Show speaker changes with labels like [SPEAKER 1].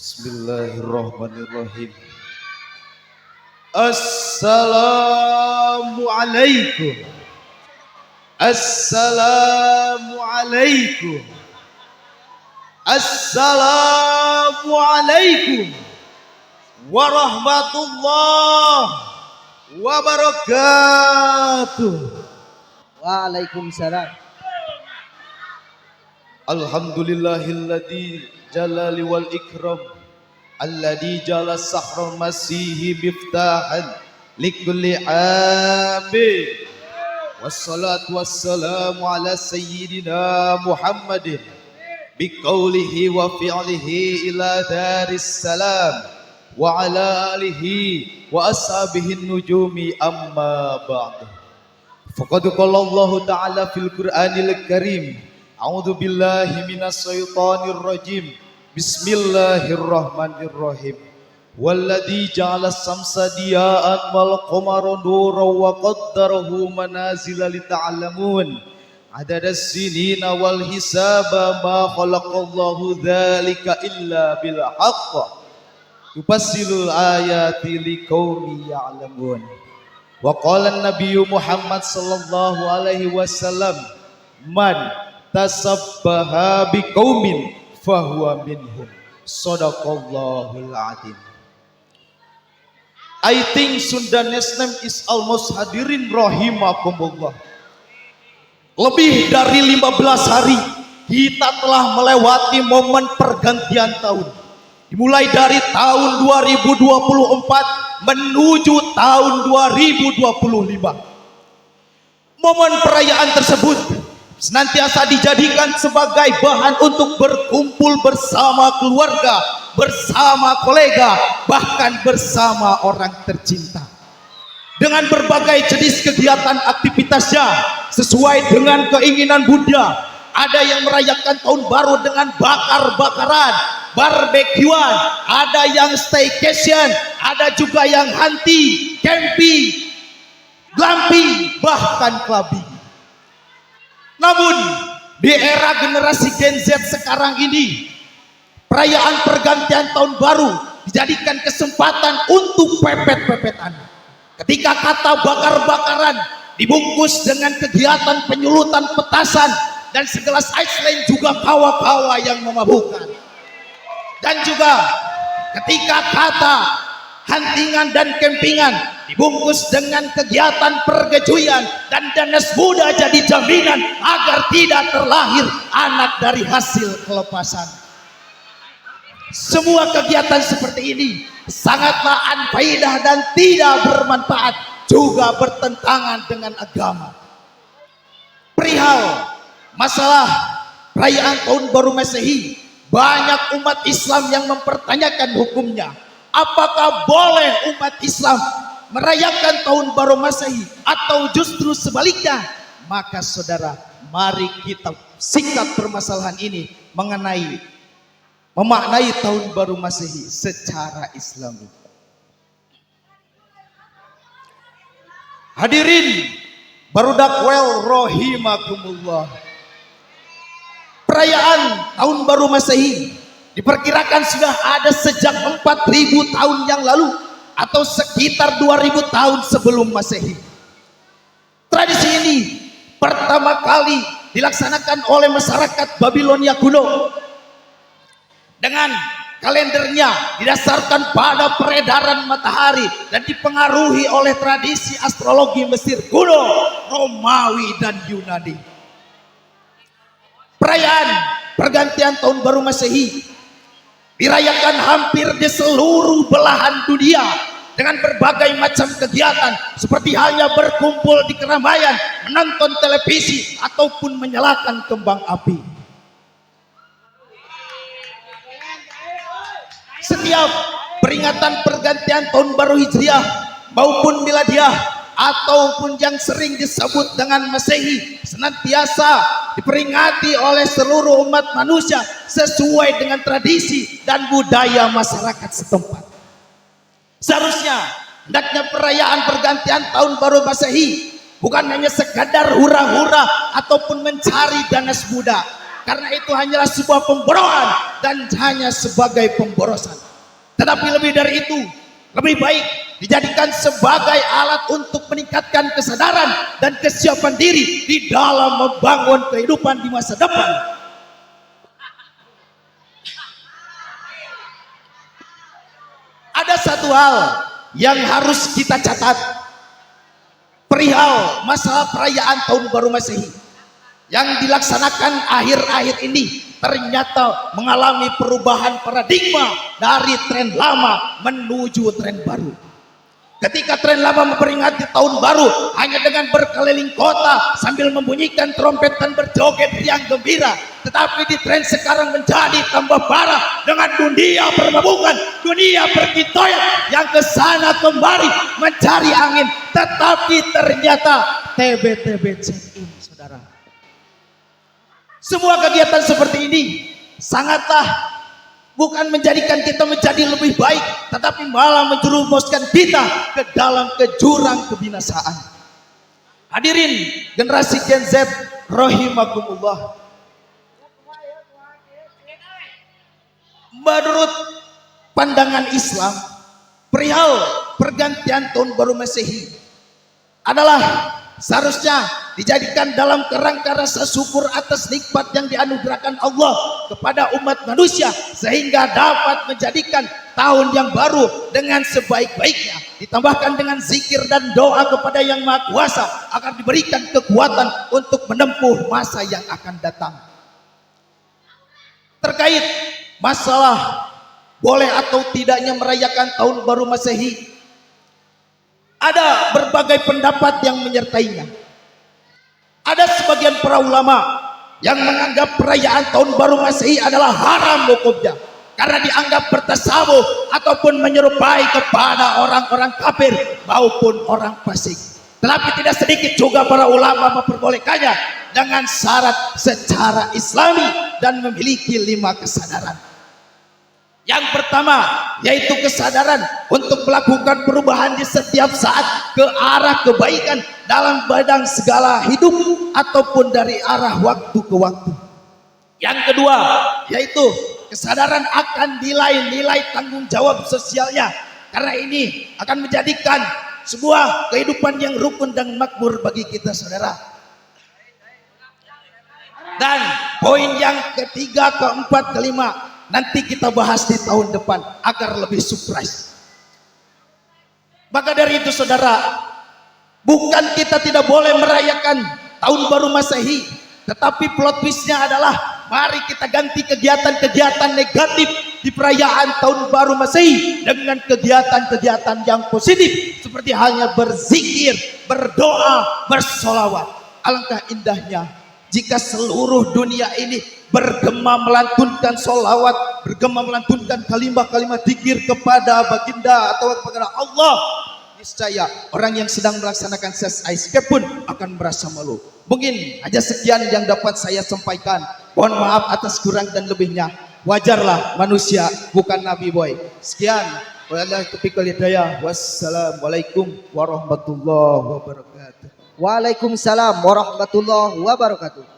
[SPEAKER 1] Bismillahirrahmanirrahim. Assalamualaikum. Assalamualaikum. Assalamualaikum warahmatullahi wabarakatuh.
[SPEAKER 2] Waalaikumsalam.
[SPEAKER 1] Alhamdulillahilladzi jalali wal ikram alladzi jala sahra masihi miftahan likulli amin. Wassalatu wassalamu ala sayyidina Muhammadin biqaulihi wa fi'lihi ila daris salam wa ala alihi wa ashabihi nujumi amma ba'du. Faqad qala Allah ta'ala fil Qur'anil Karim, a'udzu billahi minas syaitonir rajim. Bismillahirrahmanirrahim. Walladzi ja'ala samsa diya'an wal qamara nuran wa qaddarahu manazila lita'lamun adadas sinina wal hisaba ma khalaqallahu dzalika illa bil haqq yufassilul ayati liqaumin ya'lamun. Wa qala an-nabiyyu Muhammad sallallahu alaihi wasallam, man tasabbaha biqaumin fahuwa minhum. Shadaqallahul adzim. I think Sundanese name is almost hadirin rahimakumullah. Lebih dari 15 hari kita telah melewati momen pergantian tahun. Dimulai dari tahun 2024 menuju tahun 2025. Momen perayaan tersebut senantiasa dijadikan sebagai bahan untuk berkumpul bersama keluarga, bersama kolega, bahkan bersama orang tercinta. Dengan berbagai jenis kegiatan aktivitasnya sesuai dengan keinginan Bunda. Ada yang merayakan tahun baru dengan bakar-bakaran, barbekyuan, ada yang staycation, ada juga yang hunting, camping, glamping, bahkan clubbing. Namun di era generasi Gen Z sekarang ini, perayaan pergantian tahun baru dijadikan kesempatan untuk pepet-pepetan. Ketika kata bakar-bakaran dibungkus dengan kegiatan penyulutan petasan dan segelas ice lain juga kawa-kawa yang memabukkan. Dan juga ketika kata huntingan dan kempingan dibungkus dengan kegiatan pergejuyan dan danas muda jadi jaminan agar tidak terlahir anak dari hasil kelepasan. Semua kegiatan seperti ini sangatlah anfaidah dan tidak bermanfaat, juga bertentangan dengan agama. Perihal masalah perayaan tahun baru Masehi, banyak umat Islam yang mempertanyakan hukumnya. Apakah boleh umat Islam merayakan tahun baru Masehi atau justru sebaliknya? Maka saudara, mari kita singkat permasalahan ini memaknai tahun baru Masehi secara Islami. Hadirin barudak wel rahimakumullah. Perayaan tahun baru Masehi diperkirakan sudah ada sejak 4000 tahun yang lalu atau sekitar 2000 tahun sebelum Masehi. Tradisi ini pertama kali dilaksanakan oleh masyarakat Babilonia kuno dengan kalendernya didasarkan pada peredaran matahari dan dipengaruhi oleh tradisi astrologi Mesir kuno, Romawi dan Yunani. Perayaan pergantian tahun baru Masehi dirayakan hampir di seluruh belahan dunia dengan berbagai macam kegiatan seperti halnya berkumpul di keramaian, menonton televisi ataupun menyalakan kembang api. Setiap peringatan pergantian tahun baru Hijriah maupun Miladiah ataupun yang sering disebut dengan Masehi senantiasa diperingati oleh seluruh umat manusia sesuai dengan tradisi dan budaya masyarakat setempat. Seharusnya hendaknya perayaan pergantian tahun baru Masehi bukan hanya sekadar hura-hura ataupun mencari danas muda, karena itu hanyalah sebuah pemborosan dan hanya sebagai pemborosan. Tetapi lebih dari itu, lebih baik dijadikan sebagai alat untuk meningkatkan kesadaran dan kesiapan diri di dalam membangun kehidupan di masa depan. Ada satu hal yang harus kita catat perihal masalah perayaan Tahun Baru Masehi yang dilaksanakan akhir-akhir ini ternyata mengalami perubahan paradigma dari tren lama menuju tren baru. Ketika tren lama memperingati tahun baru hanya dengan berkeliling kota sambil membunyikan trompet dan berjoget riang gembira, tetapi di tren sekarang menjadi tambah parah dengan dunia permabukan, dunia perkitoyan yang kesana kembali mencari angin, tetapi ternyata TB-TB check-in, saudara. Semua kegiatan seperti ini sangatlah bukan menjadikan kita menjadi lebih baik, tetapi malah menjerumuskan kita ke dalam jurang kebinasaan. Hadirin generasi Gen Z rahimakumullah. Menurut pandangan Islam, perihal pergantian tahun baru Masehi adalah seharusnya dijadikan dalam kerangka rasa syukur atas nikmat yang dianugerahkan Allah kepada umat manusia, sehingga dapat menjadikan tahun yang baru dengan sebaik-baiknya, ditambahkan dengan zikir dan doa kepada Yang Maha Kuasa agar diberikan kekuatan untuk menempuh masa yang akan datang. Terkait masalah boleh atau tidaknya merayakan tahun baru Masehi, ada berbagai pendapat yang menyertainya. Ada sebagian para ulama yang menganggap perayaan tahun baru Masehi adalah haram hukumnya karena dianggap bertasabuh ataupun menyerupai kepada orang-orang kafir maupun orang fasik. Tetapi tidak sedikit juga para ulama memperbolehkannya dengan syarat secara Islami dan memiliki 5 kesadaran. Yang pertama yaitu kesadaran untuk melakukan perubahan di setiap saat ke arah kebaikan dalam bidang segala hidup ataupun dari arah waktu ke waktu. Yang kedua yaitu kesadaran akan nilai-nilai tanggung jawab sosialnya, karena ini akan menjadikan sebuah kehidupan yang rukun dan makmur bagi kita, saudara. Dan poin yang ketiga, keempat, kelima nanti kita bahas di tahun depan agar lebih surprise. Maka dari itu, saudara, bukan kita tidak boleh merayakan tahun baru Masehi, tetapi plot twistnya adalah mari kita ganti kegiatan-kegiatan negatif di perayaan tahun baru Masehi dengan kegiatan-kegiatan yang positif, seperti halnya berzikir, berdoa, bersolawat. Alangkah indahnya jika seluruh dunia ini bergema melantunkan solawat, bergema melantunkan kalimat-kalimat zikir kepada baginda atau kepada Allah. Niscaya orang yang sedang melaksanakan ses escape pun akan merasa malu. Mungkin hanya sekian yang dapat saya sampaikan. Mohon maaf atas kurang dan lebihnya. Wajarlah manusia, bukan nabi boy. Sekian. Wassalamualaikum warahmatullahi wabarakatuh.
[SPEAKER 2] Waalaikumsalam warahmatullahi wabarakatuh.